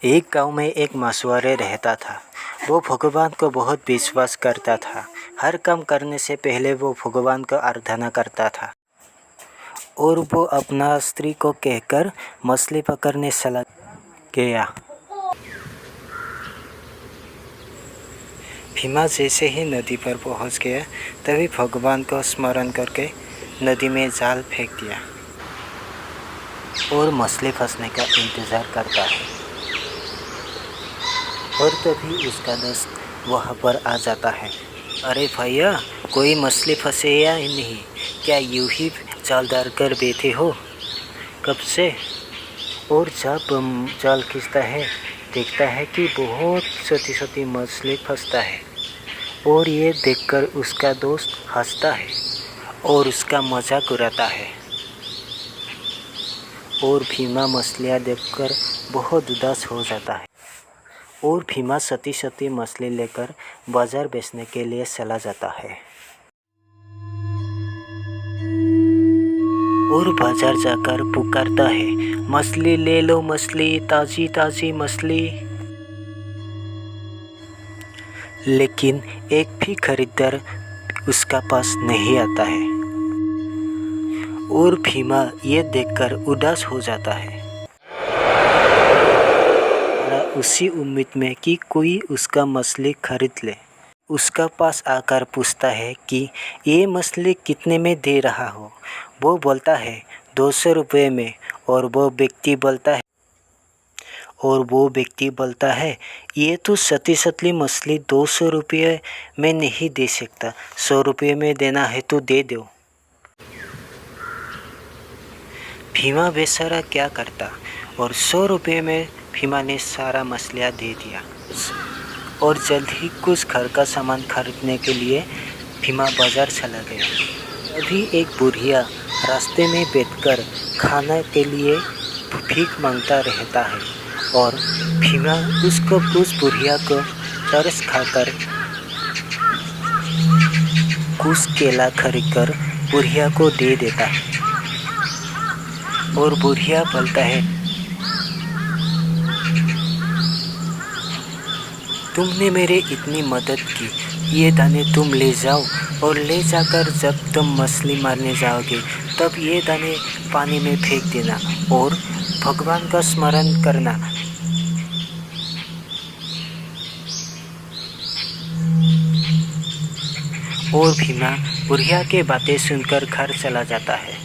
एक गांव में एक मछुआरा रहता था। वो भगवान को बहुत विश्वास करता था। हर काम करने से पहले वो भगवान को आराधना करता था और वो अपना स्त्री को कहकर मछली पकड़ने चला गया। भीमा जैसे ही नदी पर पहुंच गया तभी भगवान को स्मरण करके नदी में जाल फेंक दिया और मछली फंसने का इंतज़ार करता है। और तभी उसका दोस्त वहाँ पर आ जाता है। अरे भैया, कोई मछली फंसे या नहीं? क्या यूं ही जाल डाल कर बैठे हो कब से? और जब जाल खींचता है देखता है कि बहुत छोटी छोटी मछली फंसता है और ये देखकर उसका दोस्त हंसता है और उसका मजाक उड़ाता है। और भीमा मछलियाँ देखकर बहुत उदास हो जाता है और भीमा सती सती मछली लेकर बाजार बेचने के लिए चला जाता है। और बाजार जाकर पुकारता है, मछली ले लो, मछली, ताजी ताजी मछली। लेकिन एक भी खरीदार उसका पास नहीं आता है और भीमा ये देखकर उदास हो जाता है, उसी उम्मीद में कि कोई उसका मछली खरीद ले। उसका पास आकर पूछता है कि ये मछली कितने में दे रहा हो? वो बोलता है 200 रुपये में। और वो व्यक्ति बोलता है ये तो सती सतली मछली 200 रुपये में नहीं दे सकता, 100 रुपये में देना है तो दे दो। भीमा बेचारा क्या करता और 100 रुपये में भीमा ने सारा मछलियाँ दे दिया और जल्द ही कुछ घर का सामान खरीदने के लिए भीमा बाजार चला गया। अभी एक बुढ़िया रास्ते में बैठकर खाने के लिए भीख मांगता रहता है और भीमा उस बुढ़िया को तरस खाकर कुछ केला खरीदकर बुढ़िया को दे देता है। और बुढ़िया बोलता है, तुमने मेरे इतनी मदद की, ये दाने तुम ले जाओ और ले जाकर जब तुम मछली मारने जाओगे तब ये दाने पानी में फेंक देना और भगवान का स्मरण करना। और भीमा बुढ़िया के बातें सुनकर घर चला जाता है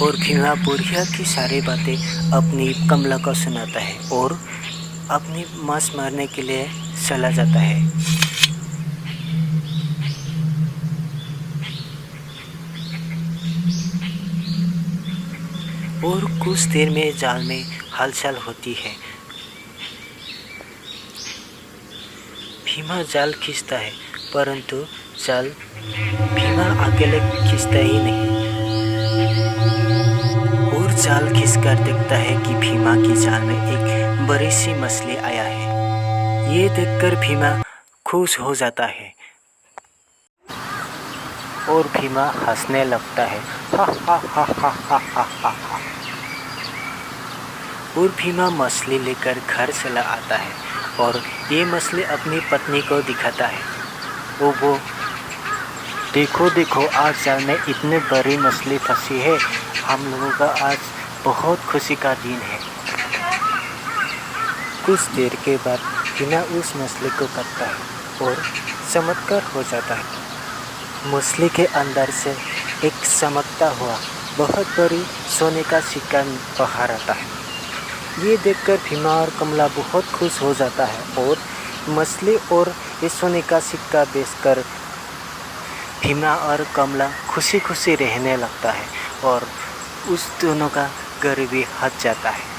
और भीमा बुढ़िया की सारी बातें अपनी कमला को सुनाता है और अपनी मांस मारने के लिए चला जाता है। और कुछ देर में जाल में हलचल होती है। भीमा जाल खींचता है परंतु जाल भीमा अकेले खींचता ही नहीं और जाल खींचकर देखता है कि भीमा की जाल में एक बड़ी सी मछली आया है। ये देखकर भीमा खुश हो जाता है और भीमा हंसने लगता है, हा हा हा हा हा हा हा हा। और भीमा मछली लेकर घर चला आता है और ये मछली अपनी पत्नी को दिखाता है। वो देखो देखो, आज जाल में इतने बड़ी मछली फंसी है, हम लोगों का आज बहुत खुशी का दिन है। कुछ देर के बाद भीमा उस मछली को काटता है और चमत्कार हो जाता है। मछली के अंदर से एक चमकता हुआ बहुत बड़ी सोने का सिक्का बाहर आता है। ये देखकर भीमा और कमला बहुत खुश हो जाता है और मछली और ये सोने का सिक्का बेचकर भीमा और कमला खुशी खुशी रहने लगता है और उस दोनों का घर भी हट जाता है।